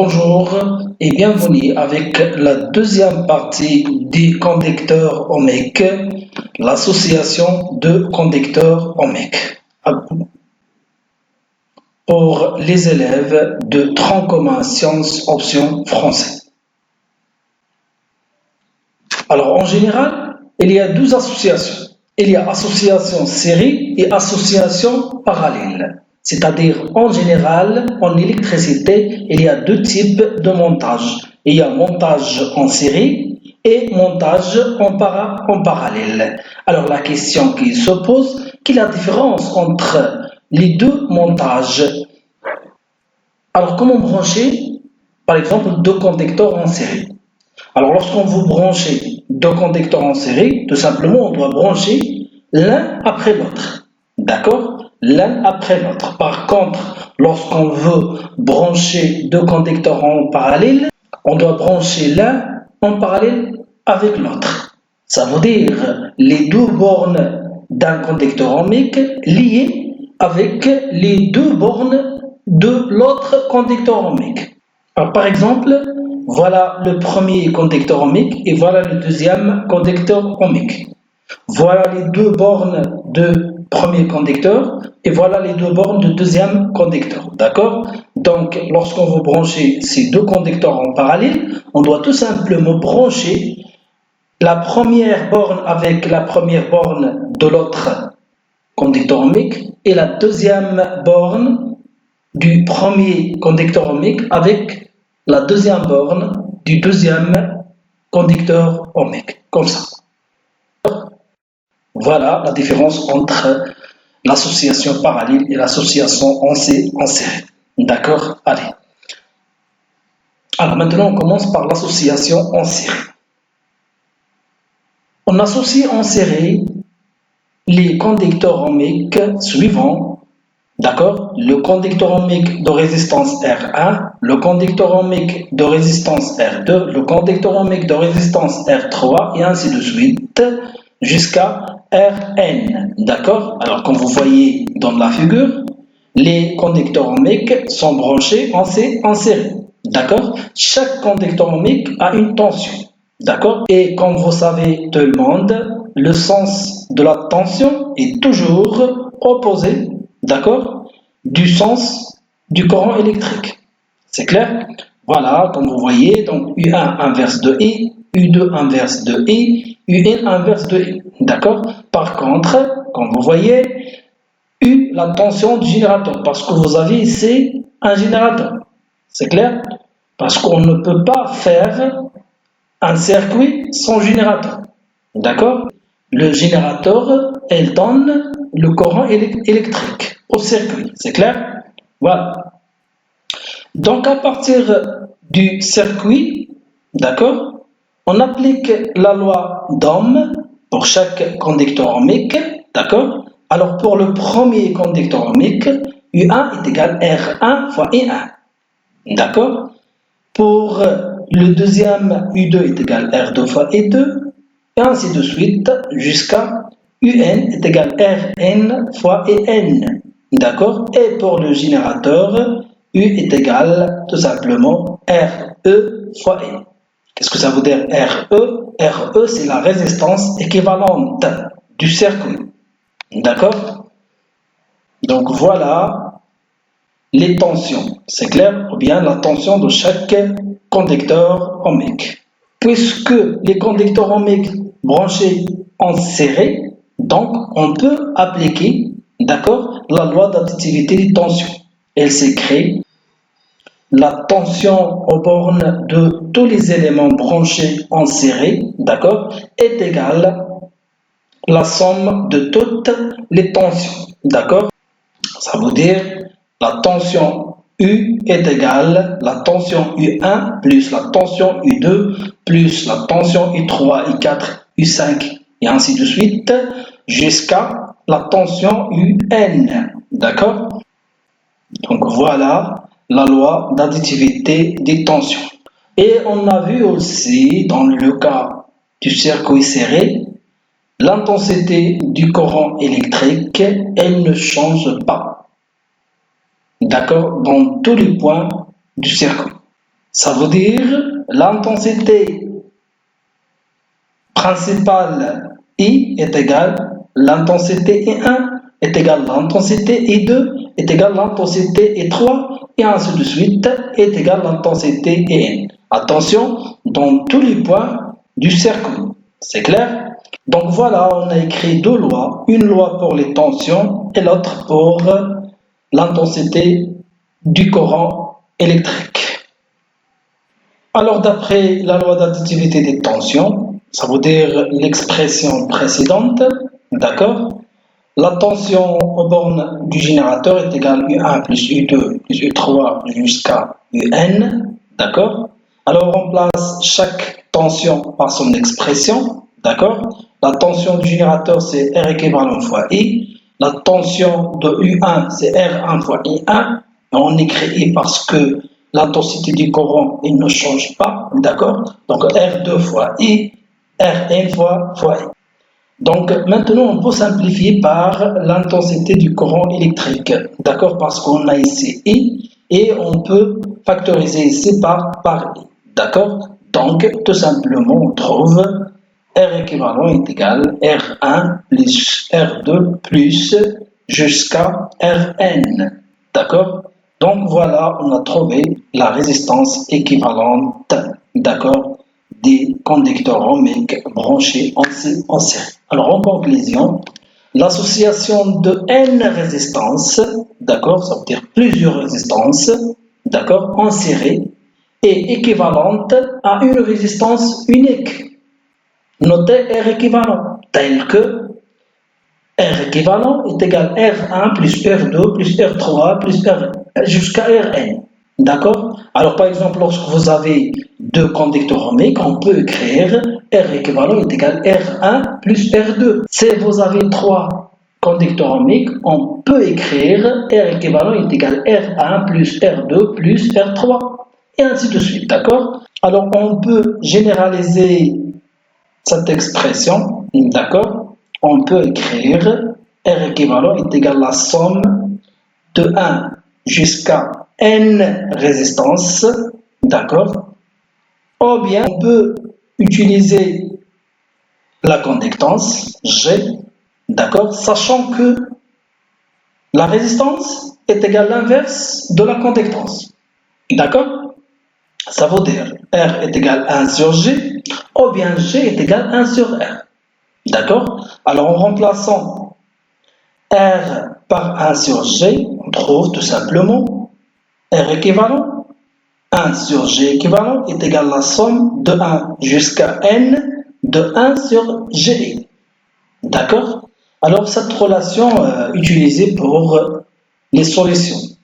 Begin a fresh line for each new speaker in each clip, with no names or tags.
Bonjour et bienvenue avec la deuxième partie du conducteur ohmique, l'association de conducteurs ohmiques pour les élèves de tronc commun sciences option français. Alors en général, il y a deux associations. Il y a association série et association parallèle. C'est-à-dire, en général, en électricité, il y a deux types de montage. Il y a montage en série et montage en parallèle. Alors, la question qui se pose, quelle est la différence entre les deux montages? Alors, comment brancher, par exemple, deux conducteurs en série? Alors, lorsqu'on veut brancher deux conducteurs en série, tout simplement, on doit brancher l'un après l'autre. D'accord? L'un après l'autre. Par contre, lorsqu'on veut brancher deux conducteurs en parallèle, on doit brancher l'un en parallèle avec l'autre. Ça veut dire les deux bornes d'un conducteur ohmique liées avec les deux bornes de l'autre conducteur ohmique. Alors, par exemple, voilà le premier conducteur ohmique et voilà le deuxième conducteur ohmique. Voilà les deux bornes de premier conducteur et voilà les deux bornes de deuxième conducteur. D'accord? Donc, lorsqu'on veut brancher ces deux conducteurs en parallèle, on doit tout simplement brancher la première borne avec la première borne de l'autre conducteur ohmique et la deuxième borne du premier conducteur ohmique avec la deuxième borne du deuxième conducteur ohmique. Comme ça. Voilà la différence entre l'association parallèle et l'association en série. D'accord? Allez. Alors maintenant, on commence par l'association en série. On associe en série les conducteurs ohmiques suivants. D'accord? Le conducteur ohmique de résistance R1, le conducteur ohmique de résistance R2, le conducteur ohmique de résistance R3 et ainsi de suite jusqu'à Rn. D'accord? Alors, comme vous voyez dans la figure, les conducteurs ohmiques sont branchés en série. D'accord? Chaque conducteur ohmique a une tension. D'accord? Et comme vous savez tout le monde, le sens de la tension est toujours opposé, d'accord, du sens du courant électrique. C'est clair? Voilà, comme vous voyez, donc U1 inverse de I, U2 inverse de I, UN inverse de I. D'accord? Par contre, comme vous voyez, U, la tension du générateur, parce que vous avez ici un générateur. C'est clair? Parce qu'on ne peut pas faire un circuit sans générateur. D'accord? Le générateur, elle donne le courant électrique au circuit. C'est clair? Voilà. Donc, à partir du circuit, d'accord, on applique la loi d'Ohm pour chaque conducteur ohmique, d'accord? Alors, pour le premier conducteur ohmique, U1 est égal à R1 fois I1, d'accord? Pour le deuxième, U2 est égal à R2 fois I2, et ainsi de suite jusqu'à UN est égal à Rn fois En. D'accord? Et pour le générateur, U est égal tout simplement Re fois N. Qu'est-ce que ça veut dire Re? Re, c'est la résistance équivalente du circuit. D'accord? Donc voilà les tensions. C'est clair? Ou bien la tension de chaque conducteur ohmique. Puisque les conducteurs ohmiques branchés en série, donc on peut appliquer, d'accord, la loi d'additivité des tensions. Elle s'écrit la tension aux bornes de tous les éléments branchés en série, d'accord, est égale à la somme de toutes les tensions, d'accord. Ça veut dire la tension U est égale à la tension U1 plus la tension U2 plus la tension U3, U4, U5 et ainsi de suite jusqu'à la tension UN. D'accord? Donc voilà la loi d'additivité des tensions. Et on a vu aussi dans le cas du circuit serré, l'intensité du courant électrique, elle ne change pas. D'accord? Dans tous les points du circuit. Ça veut dire l'intensité principale I est égale l'intensité I1 est égale l'intensité I2 est égale l'intensité I3 et ainsi de suite est égale l'intensité IN. Attention, dans tous les points du cercle. C'est clair? Donc voilà, on a écrit deux lois, une loi pour les tensions et l'autre pour l'intensité du courant électrique. Alors d'après la loi d'additivité des tensions, ça veut dire l'expression précédente, d'accord? La tension aux bornes du générateur est égale U1 plus U2 plus U3 jusqu'à UN, d'accord? Alors on remplace chaque tension par son expression, d'accord? La tension du générateur c'est R équivalent fois I, la tension de U1 c'est R1 fois I1, on écrit I parce que l'intensité du courant il ne change pas, d'accord? Donc R2 fois I, Rn fois I. Donc maintenant on peut simplifier par l'intensité du courant électrique, d'accord, parce qu'on a ici I et on peut factoriser ici par I, d'accord. Donc tout simplement on trouve R équivalent est égal R1 plus R2 plus jusqu'à Rn, d'accord. Donc voilà, on a trouvé la résistance équivalente, d'accord, des conducteurs ohmiques branchés en série. Alors en conclusion, l'association de n résistances, d'accord, ça veut dire plusieurs résistances, d'accord, en série, est équivalente à une résistance unique. Notez R équivalent, tel que R équivalent est égal R1 plus R2 plus R3 plus R jusqu'à Rn. D'accord? Alors par exemple, lorsque vous avez deux conducteurs ohmiques, on peut écrire R équivalent est égal R1 plus R2. Si vous avez trois conducteurs ohmiques, on peut écrire R équivalent est égal R1 plus R2 plus R3. Et ainsi de suite. D'accord? Alors on peut généraliser cette expression. D'accord? On peut écrire R équivalent est égal à la somme de 1 jusqu'à n résistances, d'accord? Ou bien on peut utiliser la conductance G, d'accord? Sachant que la résistance est égale à l'inverse de la conductance, d'accord? Ça veut dire R est égal à 1 sur G, ou bien G est égal à 1 sur R, d'accord? Alors en remplaçant R par 1 sur G, on trouve tout simplement R équivalent 1 sur G équivalent est égal à la somme de 1 jusqu'à N de 1 sur G. D'accord? Alors cette relation utilisée pour les solutions.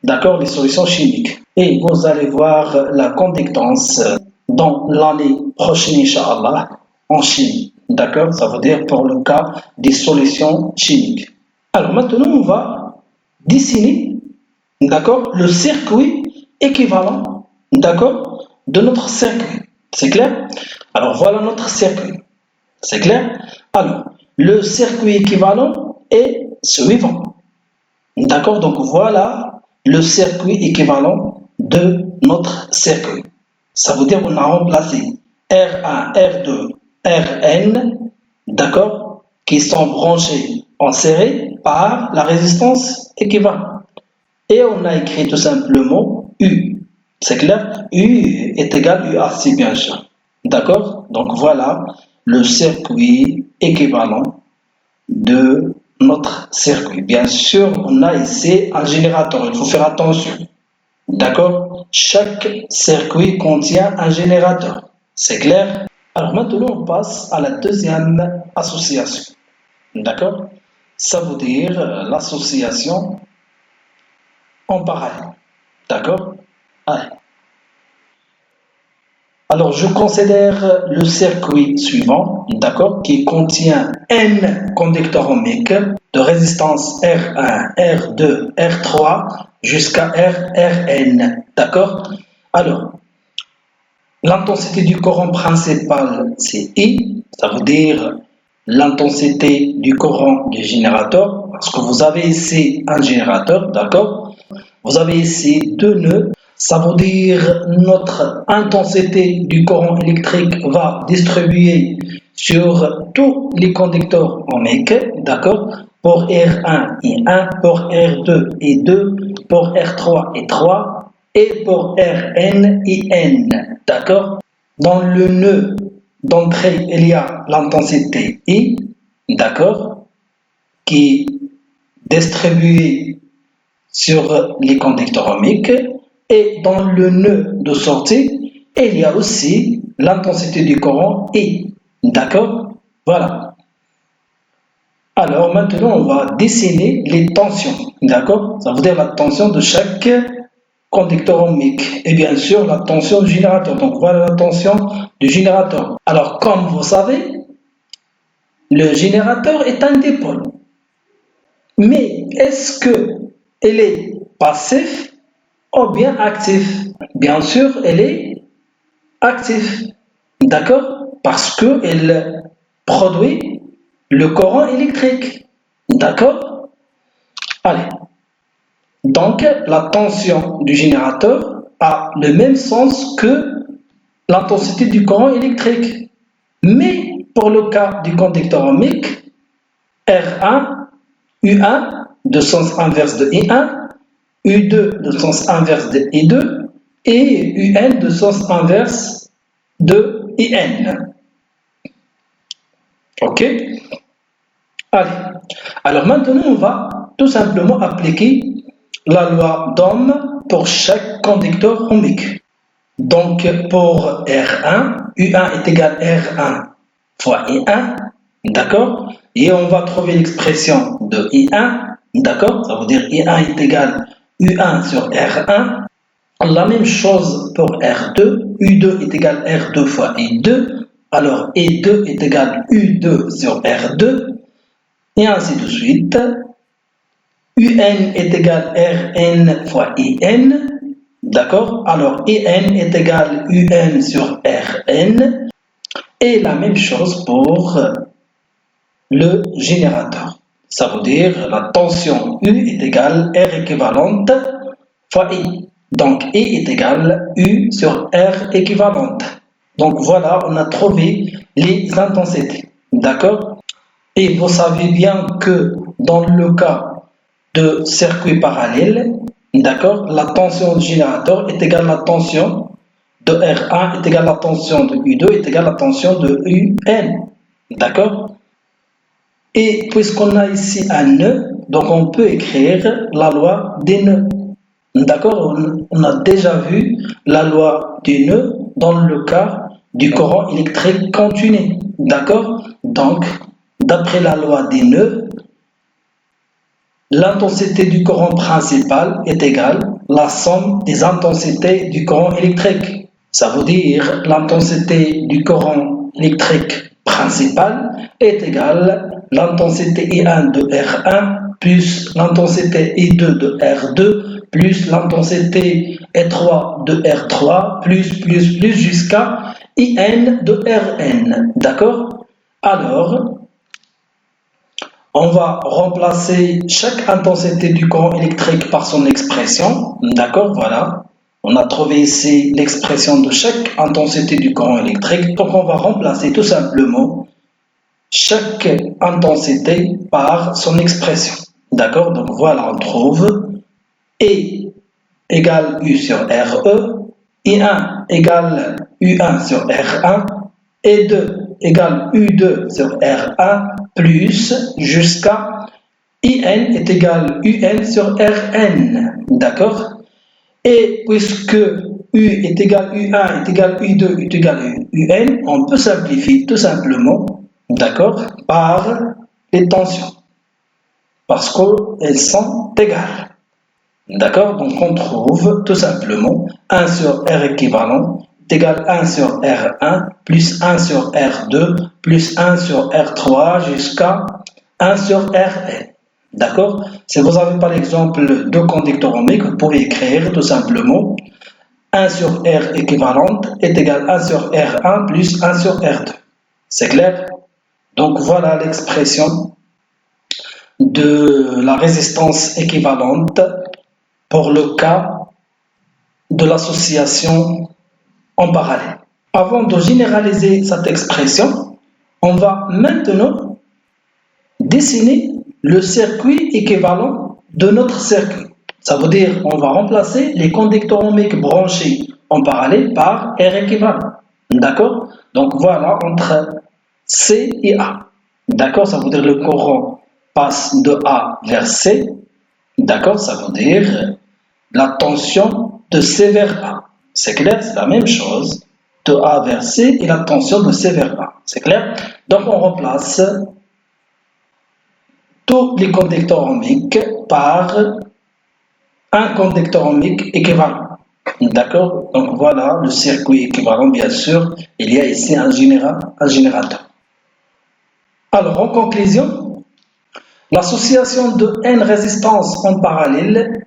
D'accord? Les solutions chimiques. Et vous allez voir la conductance dans l'année prochaine, Inch'Allah, en chimie. D'accord? Ça veut dire pour le cas des solutions chimiques. Alors maintenant, on va dessiner, d'accord, le circuit équivalent, d'accord, de notre circuit. C'est clair? Alors voilà notre circuit. C'est clair? Alors, le circuit équivalent est suivant. D'accord? Donc voilà le circuit équivalent de notre circuit. Ça veut dire qu'on a remplacé R1, R2, Rn, d'accord, qui sont branchés en série par la résistance équivalente. Et on a écrit tout simplement U. C'est clair? U est égal à UAC, bien sûr. D'accord? Donc voilà le circuit équivalent de notre circuit. Bien sûr, on a ici un générateur. Il faut faire attention. D'accord? Chaque circuit contient un générateur. C'est clair? Alors maintenant, on passe à la deuxième association. D'accord? Ça veut dire l'association en parallèle. D'accord? Allez. Alors, je considère le circuit suivant, d'accord, qui contient n conducteurs ohmiques de résistance R1, R2, R3 jusqu'à Rn, d'accord? Alors, l'intensité du courant principal, c'est I, ça veut dire l'intensité du courant du générateur, parce que vous avez ici un générateur, d'accord? Vous avez ici deux nœuds, Ça veut dire notre intensité du courant électrique va distribuer sur tous les conducteurs ohmiques, d'accord? Pour R1 et 1, pour R2 et 2, pour R3 et 3, et pour Rn et n, d'accord? Dans le nœud d'entrée, il y a l'intensité I, d'accord? Qui est distribuée sur les conducteurs ohmiques. Et dans le nœud de sortie, il y a aussi l'intensité du courant I. D'accord? Voilà. Alors maintenant, on va dessiner les tensions. D'accord? Ça veut dire la tension de chaque conducteur ohmique. Et bien sûr, la tension du générateur. Donc voilà la tension du générateur. Alors, comme vous savez, le générateur est un dipôle. Mais est-ce qu'il est passif ou bien actif? Bien sûr, elle est active, d'accord? Parce qu'elle produit le courant électrique, d'accord? Allez, donc la tension du générateur a le même sens que l'intensité du courant électrique. Mais pour le cas du conducteur ohmique, R1, U1 de sens inverse de I1, U2 de sens inverse de I2 et UN de sens inverse de IN. Ok? Allez. Alors maintenant, on va tout simplement appliquer la loi d'Ohm pour chaque conducteur ohmique. Donc pour R1, U1 est égal à R1 fois I1, d'accord? Et on va trouver l'expression de I1, d'accord? Ça veut dire I1 est égal à U1 sur R1. La même chose pour R2, U2 est égal à R2 fois I2, alors I2 est égal à U2 sur R2, et ainsi de suite. UN est égal à Rn fois In, d'accord? Alors In est égal à UN sur Rn, et la même chose pour le générateur. Ça veut dire la tension U est égale à R équivalente fois I. Donc I est égal à U sur R équivalente. Donc voilà, on a trouvé les intensités. D'accord? Et vous savez bien que dans le cas de circuit parallèle, d'accord, la tension du générateur est égale à la tension de R1 est égale à la tension de U2 est égale à la tension de UN. D'accord? Et puisqu'on a ici un nœud, donc on peut écrire la loi des nœuds. D'accord? On a déjà vu la loi des nœuds dans le cas du courant électrique continu. D'accord? Donc, d'après la loi des nœuds, l'intensité du courant principal est égale à la somme des intensités du courant électrique. Ça veut dire l'intensité du courant électrique principal est égale à l'intensité I1 de R1 plus l'intensité I2 de R2 plus l'intensité E3 de R3 plus jusqu'à IN de Rn. D'accord? Alors, on va remplacer chaque intensité du courant électrique par son expression. D'accord? Voilà. On a trouvé ici l'expression de chaque intensité du courant électrique. Donc, on va remplacer tout simplement chaque intensité par son expression. D'accord? Donc, voilà, on trouve E égale U sur RE, I1 égale U1 sur R1, E2 égale U2 sur R1, plus jusqu'à IN est égal à UN sur Rn. D'accord? Et puisque U est égal à U1 est égal à U2 est égal à UN, on peut simplifier tout simplement, d'accord, par les tensions, parce qu'elles sont égales. D'accord? Donc on trouve tout simplement 1 sur R équivalent est égal à 1 sur R1 plus 1 sur R2 plus 1 sur R3 jusqu'à 1 sur Rn. D'accord? Si vous avez par exemple deux conducteurs ohmiques, vous pouvez écrire tout simplement 1 sur R équivalente est égal à 1 sur R1 plus 1 sur R2. C'est clair? Donc voilà l'expression de la résistance équivalente pour le cas de l'association en parallèle. Avant de généraliser cette expression, on va maintenant dessiner le circuit équivalent de notre circuit. Ça veut dire qu'on va remplacer les conducteurs ohmiques branchés en parallèle par R équivalent. D'accord? Donc voilà entre C et A. D'accord? Ça veut dire le courant passe de A vers C. D'accord? Ça veut dire la tension de C vers A. C'est clair? C'est la même chose. De A vers C et la tension de C vers A. C'est clair? Donc on remplace tous les conducteurs ohmiques par un conducteur ohmique équivalent. D'accord? Donc voilà le circuit équivalent, bien sûr. Il y a ici un générateur. Alors en conclusion, l'association de N résistances en parallèle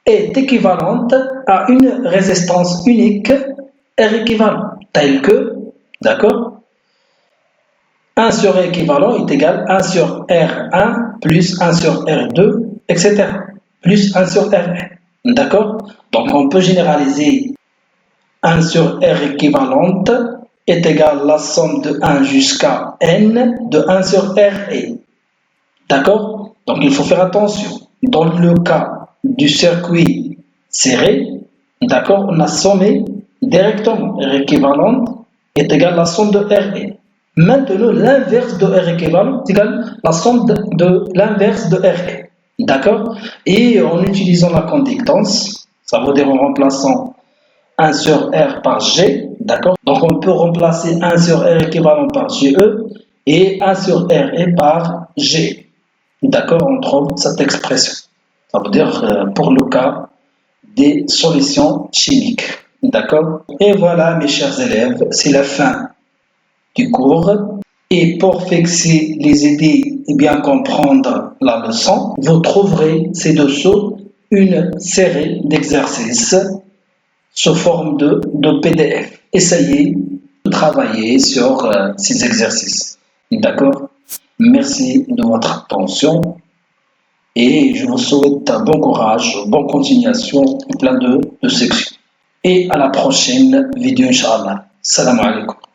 est équivalente à une résistance unique R équivalent, telle que, d'accord, 1 sur R équivalent est égal à 1 sur R1 plus 1 sur R2, etc. plus 1 sur R1. D'accord? Donc on peut généraliser 1 sur R équivalente est égal à la somme de 1 jusqu'à N de 1 sur RE. D'accord? Donc il faut faire attention. Dans le cas du circuit serré, d'accord, on a sommé directement R équivalente est égal à la somme de RE. Maintenant, l'inverse de R équivalent est égal à la somme de l'inverse de RE. D'accord? Et en utilisant la conductance, ça veut dire en remplaçant 1 sur R par G, d'accord? Donc on peut remplacer 1 sur R équivalent par GE et 1 sur RE par G. D'accord? On trouve cette expression. Ça veut dire pour le cas des solutions chimiques. D'accord? Et voilà mes chers élèves, c'est la fin du cours. Et pour fixer les idées et bien comprendre la leçon, vous trouverez ci-dessous une série d'exercices sous forme de PDF. Essayez de travailler sur ces exercices. D'accord? Merci de votre attention et je vous souhaite un bon courage, bonne continuation et plein de sections. Et à la prochaine vidéo, Inch'Allah. Salam alaikum.